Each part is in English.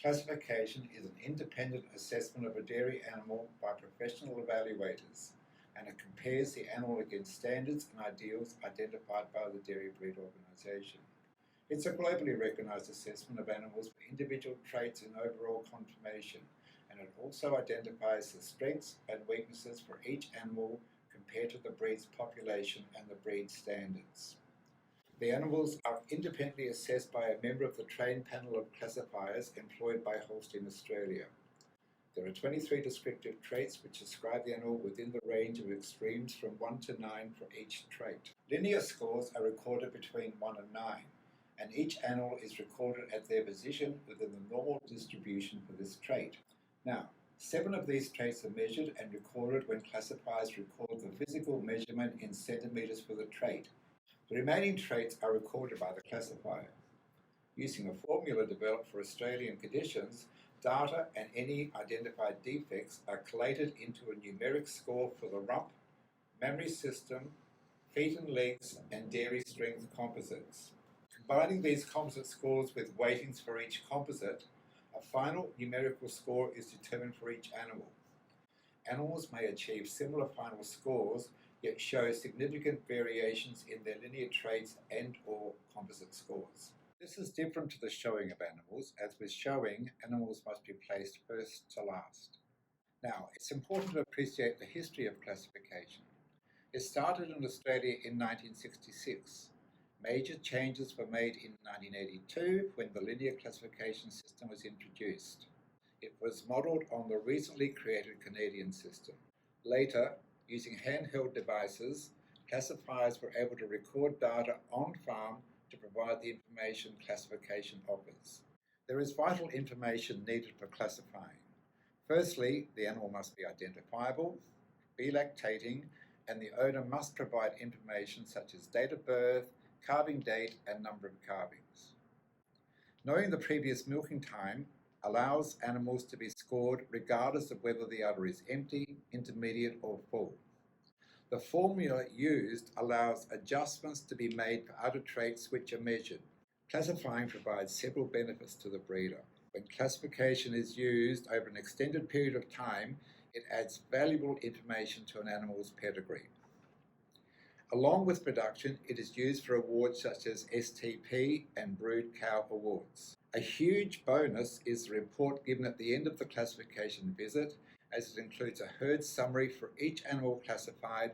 Classification is an independent assessment of a dairy animal by professional evaluators, and it compares the animal against standards and ideals identified by the Dairy Breed Organisation. It's a globally recognised assessment of animals for individual traits and overall conformation, and it also identifies the strengths and weaknesses for each animal compared to the breed's population and the breed standards. The animals are independently assessed by a member of the trained panel of classifiers employed by Holstein Australia. There are 23 descriptive traits which describe the animal within the range of extremes from 1 to 9 for each trait. Linear scores are recorded between 1 and 9, and each animal is recorded at their position within the normal distribution for this trait. Now, 7 of these traits are measured and recorded when classifiers record the physical measurement in centimetres for the trait. The remaining traits are recorded by the classifier. Using a formula developed for Australian conditions, data and any identified defects are collated into a numeric score for the Rump, Mammary System, feet and legs, and dairy strength composites. Combining these composite scores with weightings for each composite, a final numerical score is determined for each animal. Animals may achieve similar final scores, yet show significant variations in their linear traits and/or composite scores. This is different to the showing of animals, as with showing, animals must be placed first to last. Now, it's important to appreciate the history of classification. It started in Australia in 1966. Major changes were made in 1982 when the linear classification system was introduced. It was modelled on the recently created Canadian system. Later, using handheld devices, classifiers were able to record data on farm to provide the information classification offers. There is vital information needed for classifying. Firstly, the animal must be identifiable, be lactating, and the owner must provide information such as date of birth, calving date, and number of calvings. Knowing the previous milking time allows animals to be scored regardless of whether the udder is empty, intermediate, or full. The formula used allows adjustments to be made for udder traits which are measured. Classifying provides several benefits to the breeder. When classification is used over an extended period of time, it adds valuable information to an animal's pedigree. Along with production, it is used for awards such as STP and Brood Cow Awards. A huge bonus is the report given at the end of the classification visit, as it includes a herd summary for each animal classified,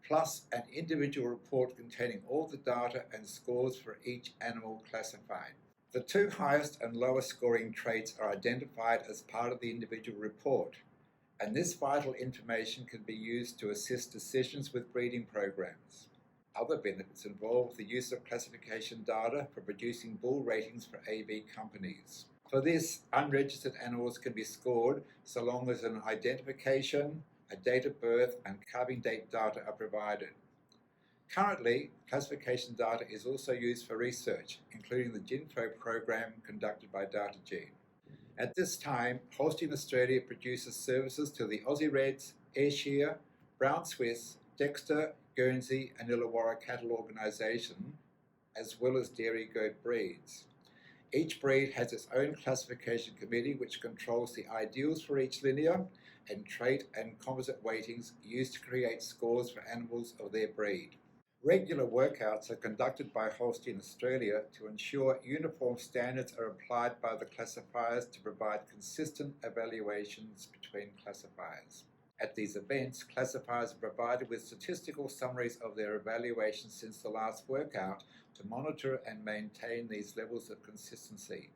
plus an individual report containing all the data and scores for each animal classified. The 2 highest and lowest scoring traits are identified as part of the individual report, and this vital information can be used to assist decisions with breeding programs. Other benefits involve the use of classification data for producing bull ratings for AV companies. For this, unregistered animals can be scored so long as an identification, a date of birth, and calving date data are provided. Currently, classification data is also used for research, including the GINFO program conducted by DataGene. At this time, Holstein Australia produces services to the Aussie Reds, Ayrshire, Brown Swiss, Dexter, Guernsey and Illawarra cattle organisation, as well as dairy goat breeds. Each breed has its own classification committee which controls the ideals for each linear and trait and composite weightings used to create scores for animals of their breed. Regular workouts are conducted by Holstein Australia to ensure uniform standards are applied by the classifiers to provide consistent evaluations between classifiers. At these events, classifiers are provided with statistical summaries of their evaluations since the last workout to monitor and maintain these levels of consistency.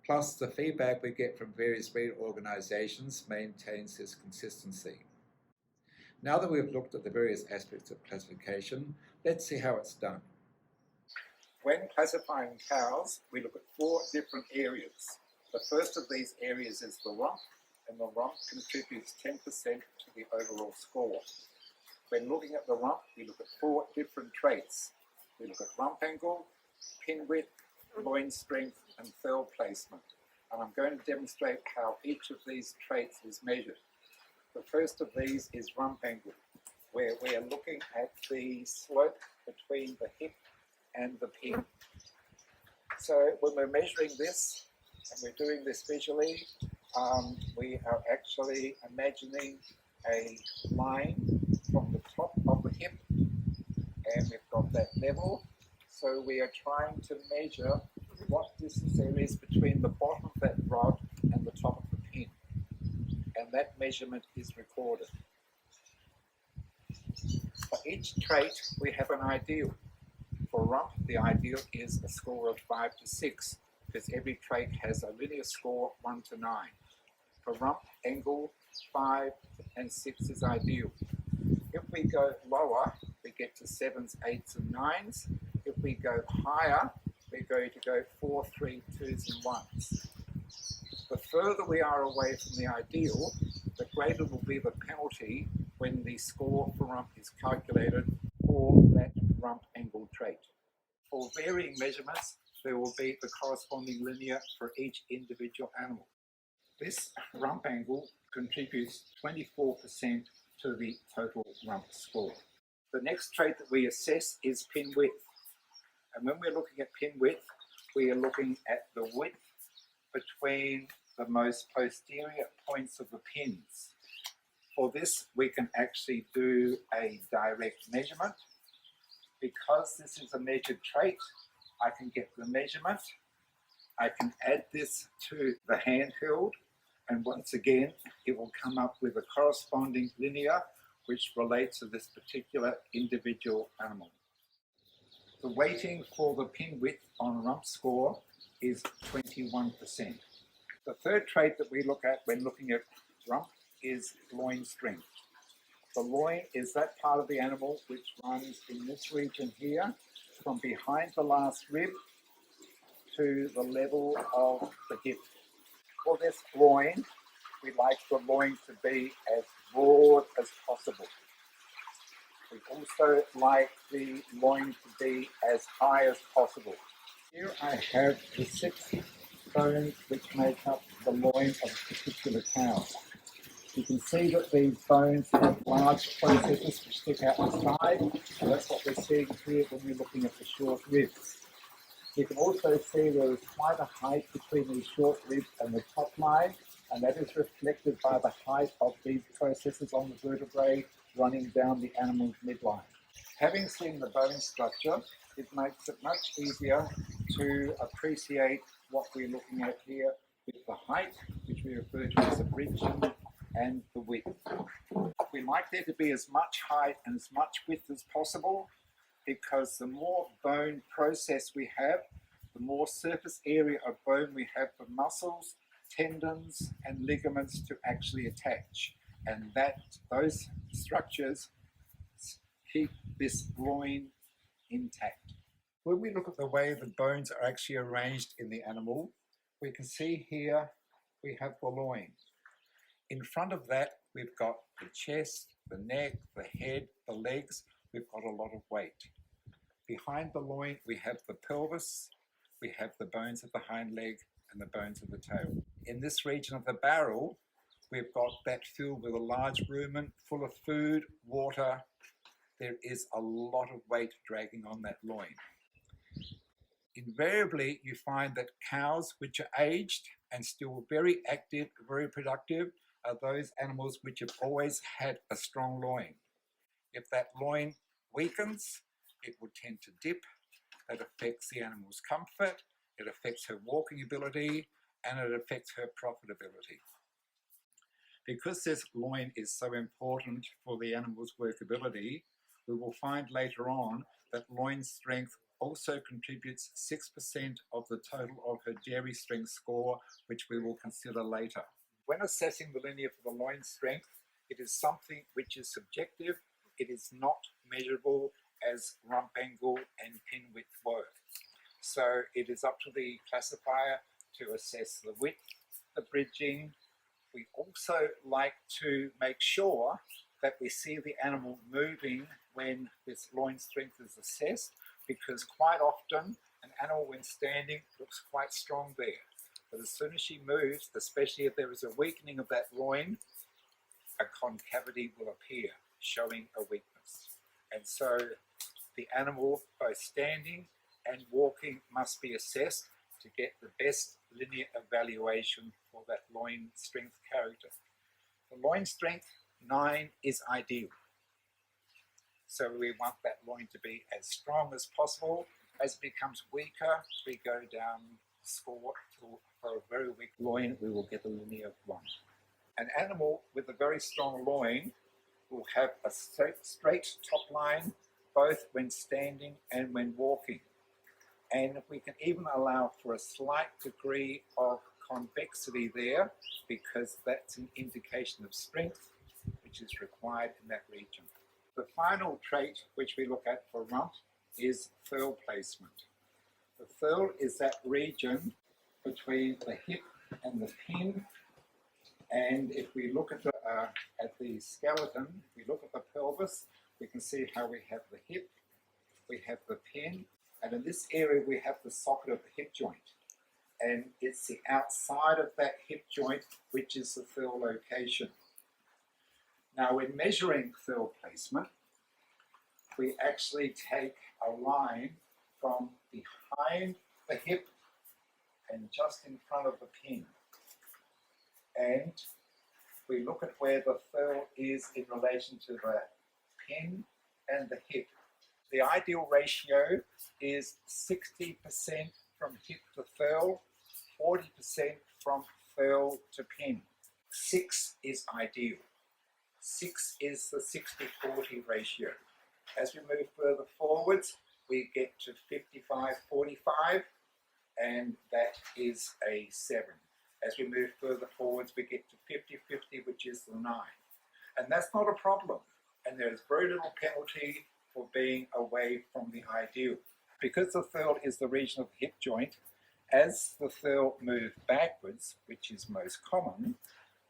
Plus, the feedback we get from various breed organisations maintains this consistency. Now that we've looked at the various aspects of classification, let's see how it's done. When classifying cows, we look at 4 different areas. The first of these areas is the rump, and the rump contributes 10% to the overall score. When looking at the rump, we look at 4 different traits. We look at rump angle, pin width, loin strength, and Thurl placement. And I'm going to demonstrate how each of these traits is measured. The first of these is rump angle, where we are looking at the slope between the hip and the pin. So when we're measuring this, and we're doing this visually, we are actually imagining a line from the top of the hip, and we've got that level. So we are trying to measure what distance there is between the bottom of that rod and the top of the pin. And that measurement is recorded. For each trait, we have an ideal. For rump, the ideal is a score of 5 to 6, because every trait has a linear score 1 to 9. For rump angle, 5 and 6 is ideal. If we go lower, we get to 7s, 8s and 9s. If we go higher, we're going to go 4, 3, 2s and 1s. The further we are away from the ideal, the greater will be the penalty when the score for rump is calculated for that rump angle trait. For varying measurements, there will be the corresponding linear for each individual animal. This rump angle contributes 24% to the total rump score. The next trait that we assess is pin width. And when we're looking at pin width, we are looking at the width between the most posterior points of the pins. For this, we can actually do a direct measurement. Because this is a measured trait, I can get the measurement. I can add this to the handheld, and once again, it will come up with a corresponding linear which relates to this particular individual animal. The weighting for the pin width on rump score is 21%. The third trait that we look at when looking at rump is loin strength. The loin is that part of the animal which runs in this region here, from behind the last rib to the level of the hip. For this loin, we like the loin to be as broad as possible. We also like the loin to be as high as possible. Here I have the 6 bones which make up the loin of a particular cow. You can see that these bones have large processes which stick out the side, and that's what we're seeing here when we're looking at the short ribs. You can also see there is quite a height between these short ribs and the top line, and that is reflected by the height of these processes on the vertebrae running down the animal's midline. Having seen the bone structure, it makes it much easier to appreciate what we're looking at here with the height, which we refer to as the bridge, and the width. We like there to be as much height and as much width as possible, because the more bone process we have, the more surface area of bone we have for muscles, tendons and ligaments to actually attach, and those structures keep this loin intact. When we look at the way the bones are actually arranged in the animal, we can see here we have the loin. In front of that, we've got the chest, the neck, the head, the legs. We've got a lot of weight. Behind the loin, we have the pelvis, we have the bones of the hind leg, and the bones of the tail. In this region of the barrel, we've got that filled with a large rumen full of food, water. There is a lot of weight dragging on that loin. Invariably, you find that cows which are aged and still very active, very productive, are those animals which have always had a strong loin. If that loin weakens, it will tend to dip. That affects the animal's comfort, it affects her walking ability, and it affects her profitability. Because this loin is so important for the animal's workability, we will find later on that loin strength also contributes 6% of the total of her dairy strength score, which we will consider later. When assessing the linear for the loin strength, it is something which is subjective. It is not measurable as rump angle and pin width work. So it is up to the classifier to assess the width, the bridging. We also like to make sure that we see the animal moving when this loin strength is assessed, because quite often an animal when standing looks quite strong there. But as soon as she moves, especially if there is a weakening of that loin, a concavity will appear, showing a weakness. And so the animal, both standing and walking, must be assessed to get the best linear of evaluation for that loin strength character. The loin strength 9 is ideal. So we want that loin to be as strong as possible. As it becomes weaker, we go down score for a very weak loin, we will get a linear 1. An animal with a very strong loin will have a straight top line both when standing and when walking. And we can even allow for a slight degree of convexity there because that's an indication of strength which is required in that region. The final trait which we look at for rump is Thurl placement. The thurl is that region between the hip and the pin, and if we look at the skeleton, if we look at the pelvis, we can see how we have the hip, we have the pin, and in this area we have the socket of the hip joint. And it's the outside of that hip joint which is the thurl location. Now when measuring thurl placement, we actually take a line from behind the hip and just in front of the pin. And we look at where the thurl is in relation to the pin and the hip. The ideal ratio is 60% from hip to thurl, 40% from thurl to pin. 6 is ideal. 6 is the 60-40 ratio. As we move further forwards, we get to 55-45, and that is a 7. As we move further forwards, we get to 50-50, which is the 9. And that's not a problem. And there is very little penalty for being away from the ideal. Because the thurl is the region of the hip joint, as the thurl moves backwards, which is most common,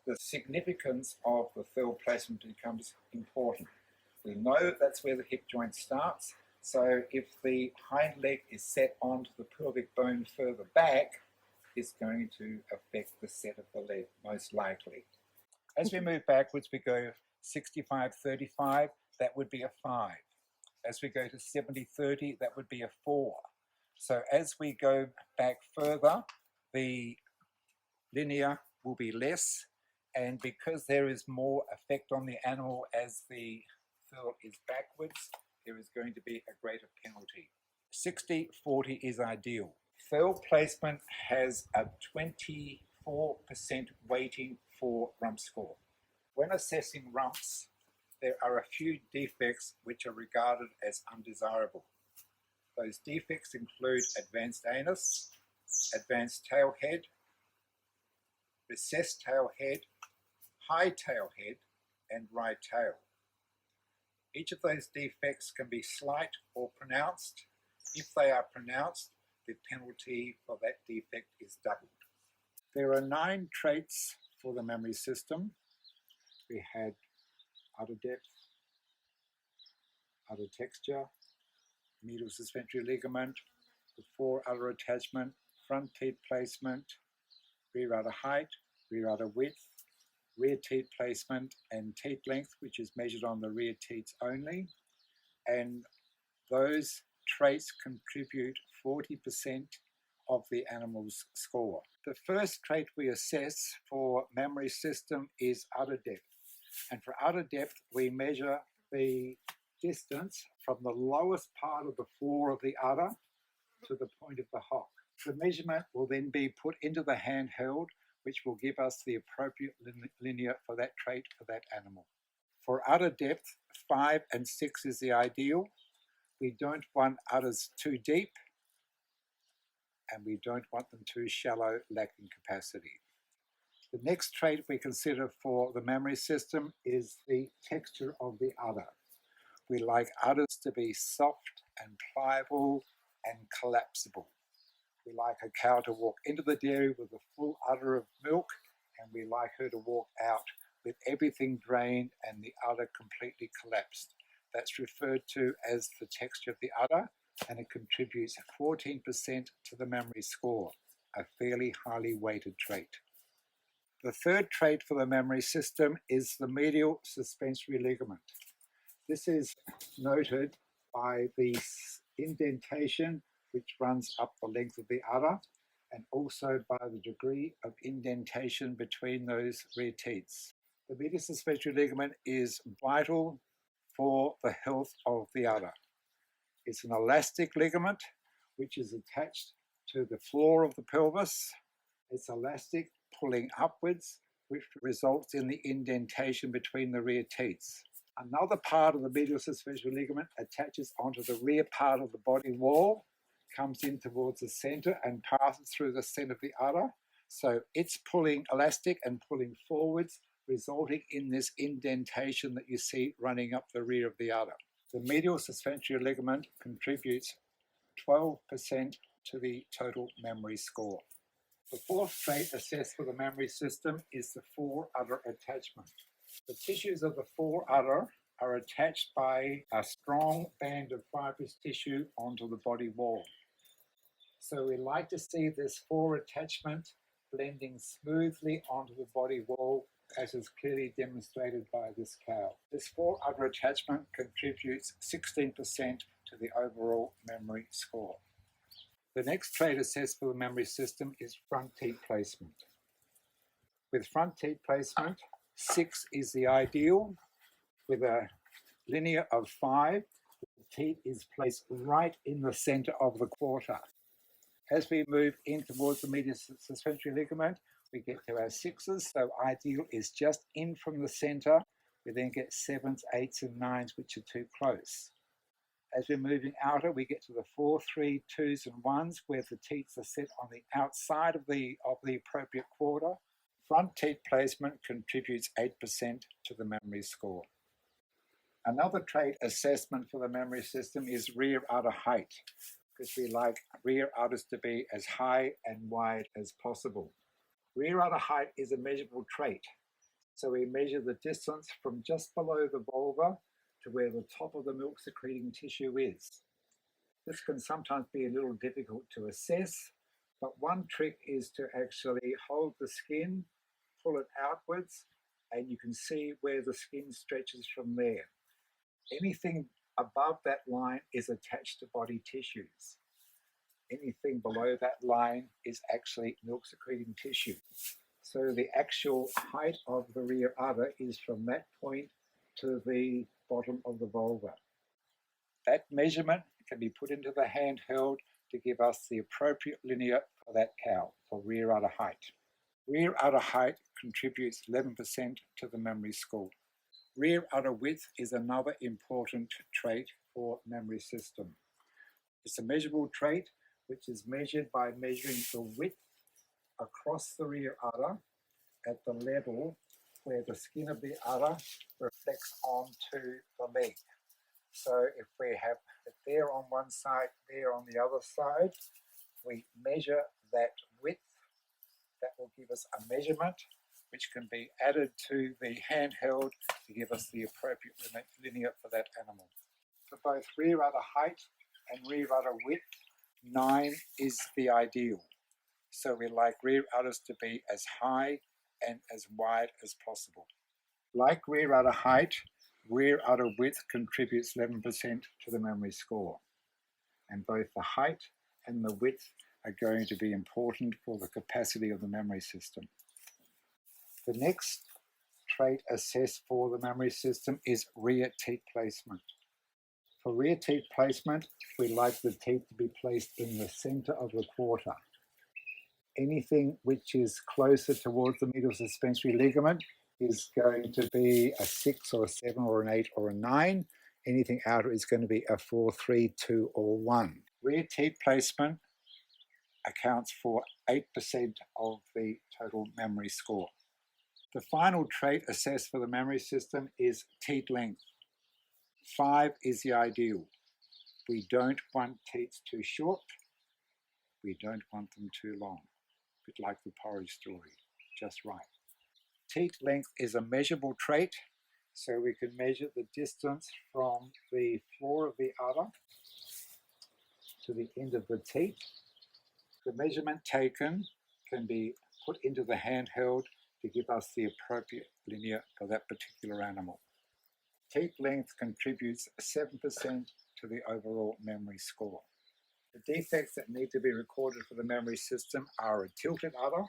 the significance of the thurl placement becomes important. We know that's where the hip joint starts, so if the hind leg is set onto the pelvic bone further back, it's going to affect the set of the leg, most likely. As we move backwards, we go 65-35, that would be a 5. As we go to 70-30, that would be a 4. So as we go back further, the linear will be less, and because there is more effect on the animal as the thurl is backwards, there is going to be a greater penalty. 60-40 is ideal. Thurl placement has a 24% weighting for rump score. When assessing rumps, there are a few defects which are regarded as undesirable. Those defects include advanced anus, advanced tail head, recessed tail head, high tail head, and right tail. Each of those defects can be slight or pronounced. If they are pronounced, the penalty for that defect is doubled. There are 9 traits for the mammary system. We had udder depth, udder texture, medial suspensory ligament, the fore udder attachment, front teat placement, rear udder height, rear udder width, rear teat placement, and teat length, which is measured on the rear teats only. And those traits contribute 40% of the animal's score. The first trait we assess for mammary system is udder depth. And for udder depth, we measure the distance from the lowest part of the floor of the udder to the point of the hock. The measurement will then be put into the handheld, which will give us the appropriate linear for that trait for that animal. For udder depth, 5 and 6 is the ideal. We don't want udders too deep, and we don't want them too shallow, lacking capacity. The next trait we consider for the mammary system is the texture of the udder. We like udders to be soft and pliable and collapsible. We like a cow to walk into the dairy with a full udder of milk, and we like her to walk out with everything drained and the udder completely collapsed. That's referred to as the texture of the udder, and it contributes 14% to the mammary score, a fairly highly weighted trait. The third trait for the mammary system is the medial suspensory ligament. This is noted by the indentation which runs up the length of the udder, and also by the degree of indentation between those rear teats. The medial suspensory ligament is vital for the health of the udder. It's an elastic ligament which is attached to the floor of the pelvis. It's elastic, pulling upwards, which results in the indentation between the rear teats. Another part of the medial suspensory ligament attaches onto the rear part of the body wall, comes in towards the center and passes through the center of the udder. So it's pulling elastic and pulling forwards, resulting in this indentation that you see running up the rear of the udder. The medial suspensory ligament contributes 12% to the total mammary score. The fourth trait assessed for the mammary system is the fore udder attachment. The tissues of the fore udder are attached by a strong band of fibrous tissue onto the body wall. So we like to see this fore attachment blending smoothly onto the body wall, as is clearly demonstrated by this cow. This fore udder attachment contributes 16% to the overall mammary score. The next trait assessed for the mammary system is front teat placement. With front teat placement, 6 is the ideal. With a linear of 5, the teat is placed right in the center of the quarter. As we move in towards the medial suspensory ligament, we get to our 6s, so ideal is just in from the center. We then get 7s, 8s, and 9s, which are too close. As we're moving outer, we get to the 4, 3, 2s, and 1s, where the teats are set on the outside of the appropriate quarter. Front teat placement contributes 8% to the mammary score. Another trait assessment for the mammary system is rear udder height, because we like rear udders to be as high and wide as possible. Rear udder height is a measurable trait, so we measure the distance from just below the vulva to where the top of the milk secreting tissue is. This can sometimes be a little difficult to assess, but one trick is to actually hold the skin, pull it outwards, and you can see where the skin stretches from there. Anything above that line is attached to body tissues. Anything below that line is actually milk secreting tissue. So the actual height of the rear udder is from that point to the bottom of the vulva. That measurement can be put into the handheld to give us the appropriate linear for that cow, for rear udder height. Rear udder height contributes 11% to the mammary score. Rear udder width is another important trait for mammary system. It's a measurable trait which is measured by measuring the width across the rear udder at the level where the skin of the udder reflects onto the leg. So if we have it there on one side, there on the other side, we measure that width. That will give us a measurement which can be added to the handheld to give us the appropriate linear for that animal. For both rear udder height and rear udder width, 9 is the ideal. So we like rear udders to be as high and as wide as possible. Like rear udder height, rear udder width contributes 11% to the mammary score. And both the height and the width are going to be important for the capacity of the mammary system. The next trait assessed for the mammary system is rear teat placement. For rear teat placement, we like the teat to be placed in the center of the quarter. Anything which is closer towards the medial suspensory ligament is going to be a 6 or a 7 or an 8 or a 9. Anything outer is going to be a 4, 3, 2 or 1. Rear teat placement accounts for 8% of the total mammary score. The final trait assessed for the mammary system is teat length. 5 is the ideal. We don't want teats too short. We don't want them too long. A bit like the porridge story, just right. Teat length is a measurable trait, so we can measure the distance from the floor of the udder to the end of the teat. The measurement taken can be put into the handheld to give us the appropriate linear for that particular animal. Teat length contributes 7% to the overall mammary score. The defects that need to be recorded for the mammary system are a tilted udder,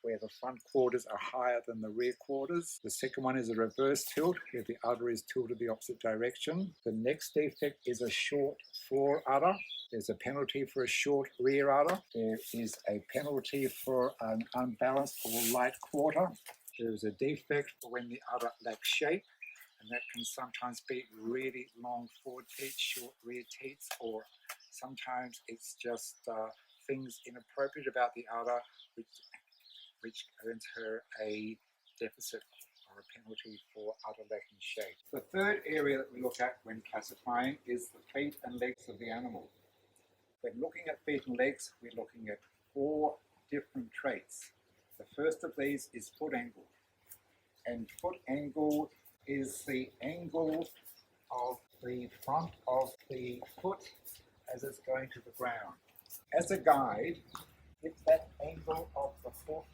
where the front quarters are higher than the rear quarters. The second one is a reverse tilt, where the udder is tilted the opposite direction. The next defect is a short fore udder. There's a penalty for a short rear udder. There is a penalty for an unbalanced or light quarter. There is a defect for when the udder lacks shape, and that can sometimes be really long forward teats, short rear teats, or sometimes it's just things inappropriate about the udder which earns her a deficit or a penalty for udder lacking shape. The third area that we look at when classifying is the feet and legs of the animal. When looking at feet and legs, we're looking at 4 different traits. The first of these is foot angle. And foot angle is the angle of the front of the foot as it's going to the ground. As a guide, if that angle of the foot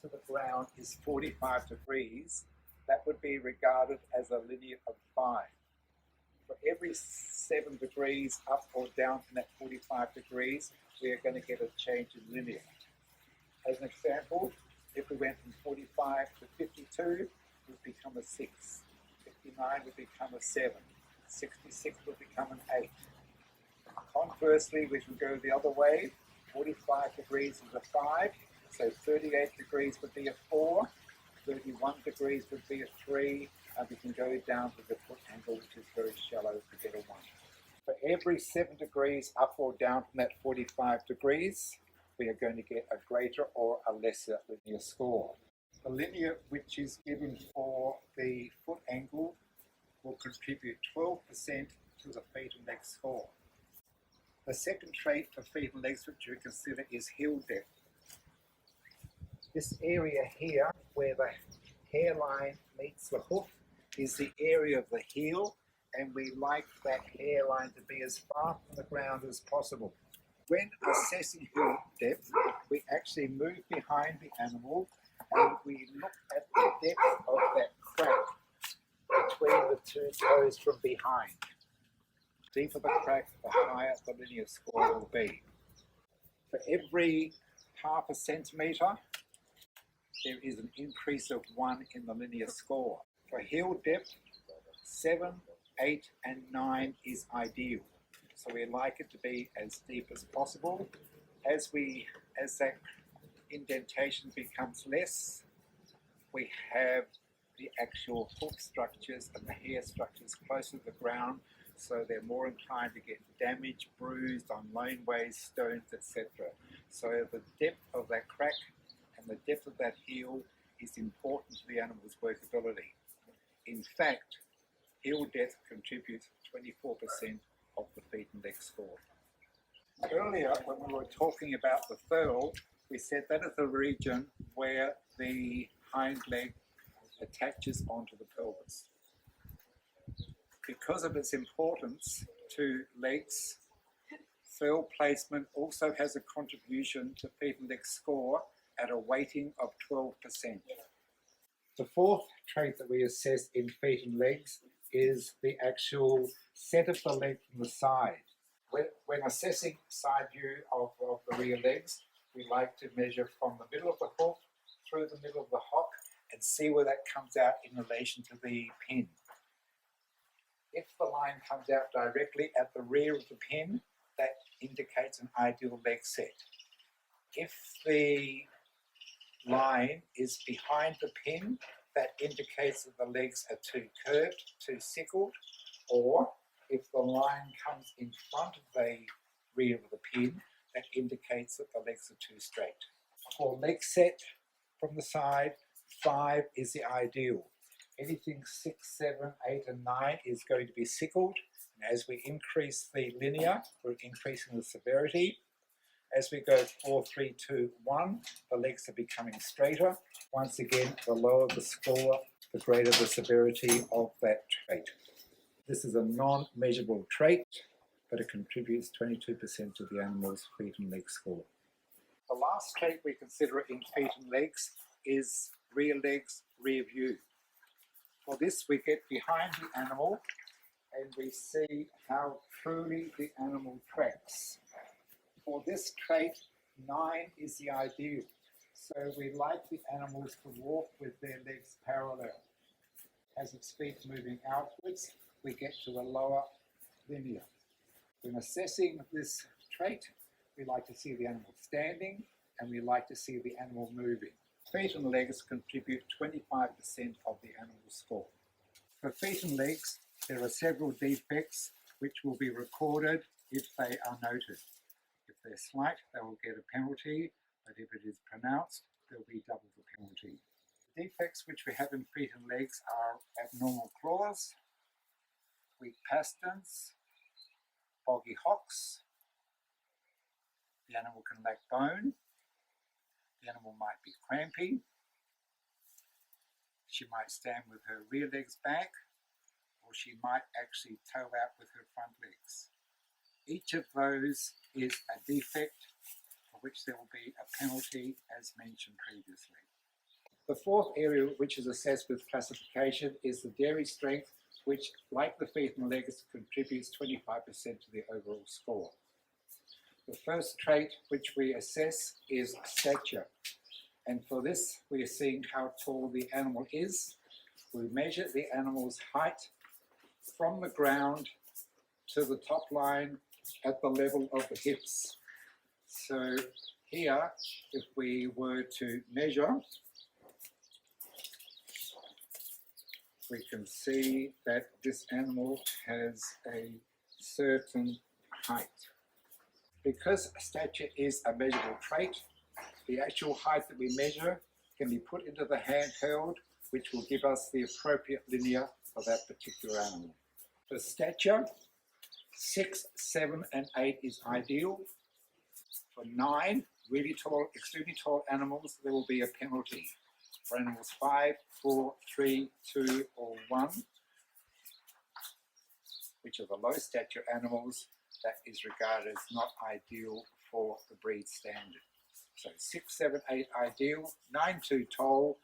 to the ground is 45 degrees, that would be regarded as a linear of 5. For every 7 degrees up or down from that 45 degrees, we are going to get a change in linear. As an example, if we went from 45 to 52, it would become a 6. 59 would become a 7. 66 would become an 8. Conversely, we can go the other way. 45 degrees is a 5, so 38 degrees would be a 4, 31 degrees would be a 3, and we can go down to the foot angle, which is very shallow, to get a 1. For every 7 degrees up or down from that 45 degrees, we are going to get a greater or a lesser linear score. The linear which is given for the foot angle will contribute 12% to the feet and leg score. The second trait for feet and legs which we consider is heel depth. This area here, where the hairline meets the hoof, is the area of the heel, and we like that hairline to be as far from the ground as possible. When assessing heel depth, we actually move behind the animal and we look at the depth of that crack between the 2 toes from behind. The deeper the crack, the higher the linear score will be. For every half a centimetre, there is an increase of 1 in the linear score. For heel depth, 7, 8 and 9 is ideal. So we like it to be as deep as possible. As that indentation becomes less, we have the actual hoof structures and the hair structures closer to the ground, so they're more inclined to get damaged, bruised on laneways, stones, etc. So the depth of that crack and the depth of that heel is important to the animal's workability. In fact, heel depth contributes 24% of the feet and leg score. Earlier, when we were talking about the thurl, we said that is the region where the hind leg attaches onto the pelvis. Because of its importance to legs, Thurl placement also has a contribution to feet and leg score at a weighting of 12%. The fourth trait that we assess in feet and legs is the actual set of the leg from the side. When assessing side view of the rear legs, we like to measure from the middle of the hoof through the middle of the hock and see where that comes out in relation to the pin. If the line comes out directly at the rear of the pin, that indicates an ideal leg set. If the line is behind the pin, that indicates that the legs are too curved, too sickled, or if the line comes in front of the rear of the pin, that indicates that the legs are too straight. For leg set from the side, 5 is the ideal. Anything 6, 7, 8 and 9 is going to be sickled, and as we increase the linear, we're increasing the severity. As we go 4, 3, 2, 1, the legs are becoming straighter. Once again, the lower the score, the greater the severity of that trait. This is a non-measurable trait, but it contributes 22% to the animal's feet and leg score. The last trait we consider in feet and legs is rear legs, rear view. For this, we get behind the animal and we see how truly the animal tracks. For this trait, 9 is the ideal. So we like the animals to walk with their legs parallel. As its feet moving outwards, we get to a lower linear. When assessing this trait, we like to see the animal standing and we like to see the animal moving. Feet and legs contribute 25% of the animal score. For feet and legs, there are several defects which will be recorded if they are noted. If they're slight, they will get a penalty, but if it is pronounced, there will be double the penalty. The defects which we have in feet and legs are abnormal claws, weak pasterns, boggy hocks, the animal can lack bone, the animal might be crampy, she might stand with her rear legs back, or she might actually toe out with her front legs. Each of those is a defect for which there will be a penalty as mentioned previously. The fourth area which is assessed with classification is the dairy strength, which, like the feet and legs, contributes 25% to the overall score. The first trait which we assess is stature, and for this we are seeing how tall the animal is. We measure the animal's height from the ground to the top line at the level of the hips. So here, if we were to measure, we can see that this animal has a certain height. Because stature is a measurable trait, the actual height that we measure can be put into the handheld, which will give us the appropriate linear for that particular animal. For stature, 6, 7 and 8 is ideal. For 9, really tall, extremely tall animals, there will be a penalty. For animals 5, 4, 3, 2 or 1, which are the low stature animals, that is regarded as not ideal for the breed standard. So 6, 7, 8 ideal, 9 too tall,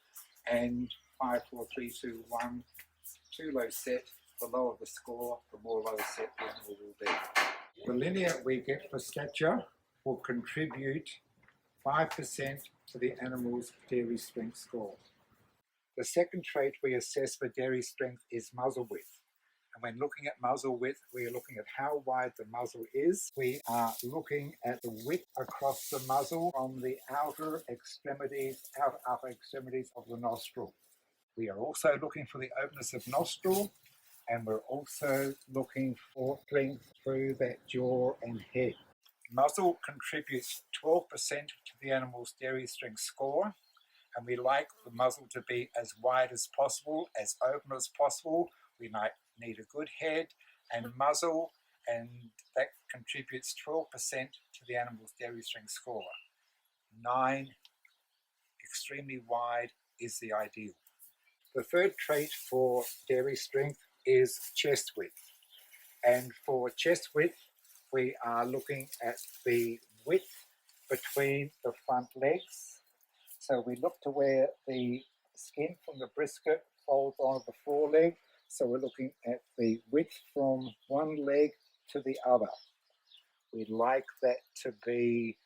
and 5, 4, 3, 2, 1 too low set. The lower the score, the more low set the animal will be. The linear we get for stature will contribute 5% to the animal's dairy strength score. The second trait we assess for dairy strength is muzzle width. And when looking at muzzle width, we are looking at how wide the muzzle is. We are looking at the width across the muzzle from the outer extremities, upper extremities of the nostril. We are also looking for the openness of nostril, and we're also looking for strength through that jaw and head. Muzzle contributes 12% to the animal's dairy strength score, and we like the muzzle to be as wide as possible, as open as possible. We might need a good head and muzzle, and that contributes 12% to the animal's dairy strength score. 9, extremely wide, is the ideal. The third trait for dairy strength is chest width. And for chest width, we are looking at the width between the front legs. So we look to where the skin from the brisket folds onto the foreleg. So we're looking at the width from one leg to the other. We'd like that to be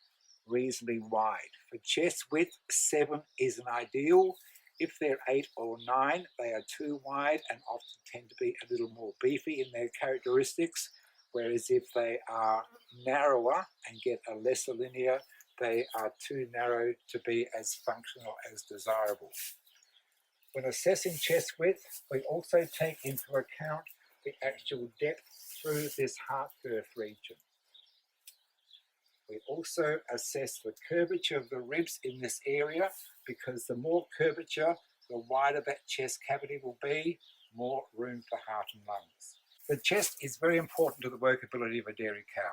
reasonably wide. For chest width, 7 is an ideal. If they're 8 or 9, they are too wide and often tend to be a little more beefy in their characteristics, whereas if they are narrower and get a lesser linear, they are too narrow to be as functional as desirable. When assessing chest width, we also take into account the actual depth through this heart girth region. We also assess the curvature of the ribs in this area, because the more curvature, the wider that chest cavity will be, more room for heart and lungs. The chest is very important to the workability of a dairy cow,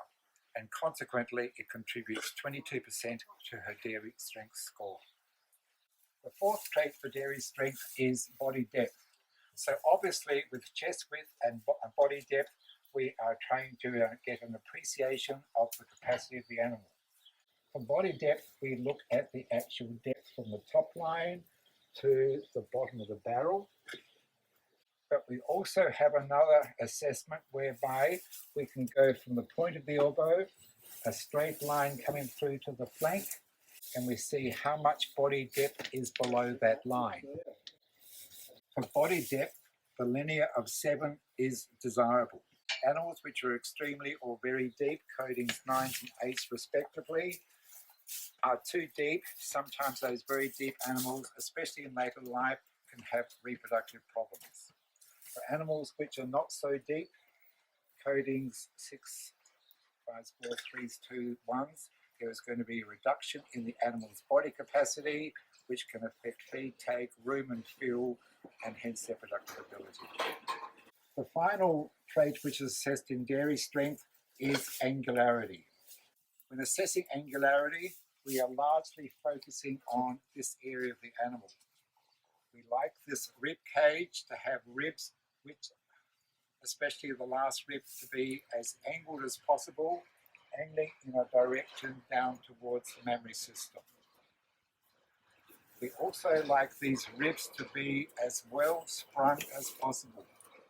and consequently it contributes 22% to her dairy strength score. The fourth trait for dairy strength is body depth. So obviously with chest width and body depth, we are trying to get an appreciation of the capacity of the animal. For body depth, we look at the actual depth from the top line to the bottom of the barrel. But we also have another assessment whereby we can go from the point of the elbow a straight line coming through to the flank, and we see how much body depth is below that line. For body depth, the linear of 7 is desirable. Animals which are extremely or very deep, coatings 9s and 8s respectively, are too deep. Sometimes those very deep animals, especially in later life, can have reproductive problems. For animals which are not so deep, coatings 6, 5s, 4, 3s, 2, 1s, there is going to be a reduction in the animal's body capacity, which can affect feed take, room and fuel, and hence their productive ability. The final trait which is assessed in dairy strength is angularity. When assessing angularity, we are largely focusing on this area of the animal. We like this rib cage to have ribs which, especially the last rib, to be as angled as possible, angling in a direction down towards the mammary system. We also like these ribs to be as well sprung as possible,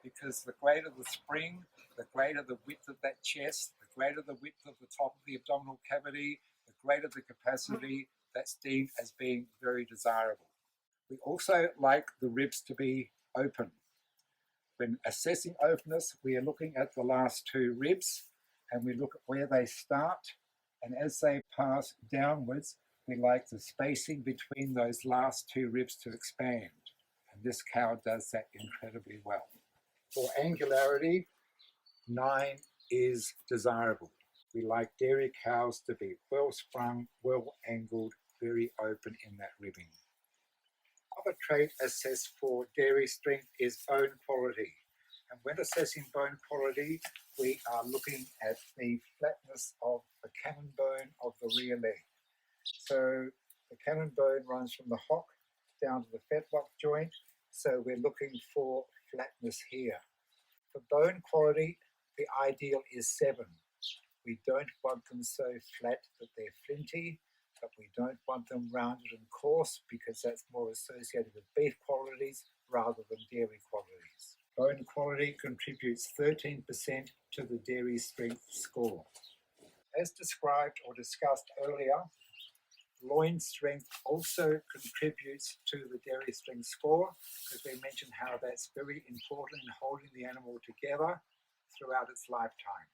because the greater the spring, the greater the width of that chest, the greater the width of the top of the abdominal cavity, the greater the capacity, that's deemed as being very desirable. We also like the ribs to be open. When assessing openness, we are looking at the last 2 ribs, and we look at where they start, and as they pass downwards, we like the spacing between those last 2 ribs to expand, and this cow does that incredibly well. For angularity, 9 is desirable. We like dairy cows to be well sprung, well angled, very open in that ribbing. Other trait assessed for dairy strength is bone quality. And when assessing bone quality, we are looking at the flatness of the cannon bone of the rear leg. So the cannon bone runs from the hock down to the fetlock joint, so we're looking for flatness here. For bone quality, the ideal is 7. We don't want them so flat that they're flinty, but we don't want them rounded and coarse, because that's more associated with beef qualities rather than dairy qualities. Bone quality contributes 13% to the dairy strength score. As described or discussed earlier, loin strength also contributes to the dairy strength score, because we mentioned how that's very important in holding the animal together throughout its lifetime.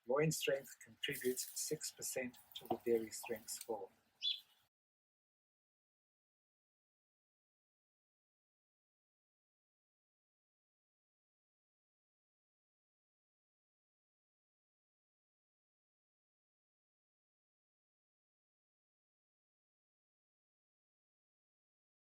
Loin strength contributes 6% to the dairy strength score.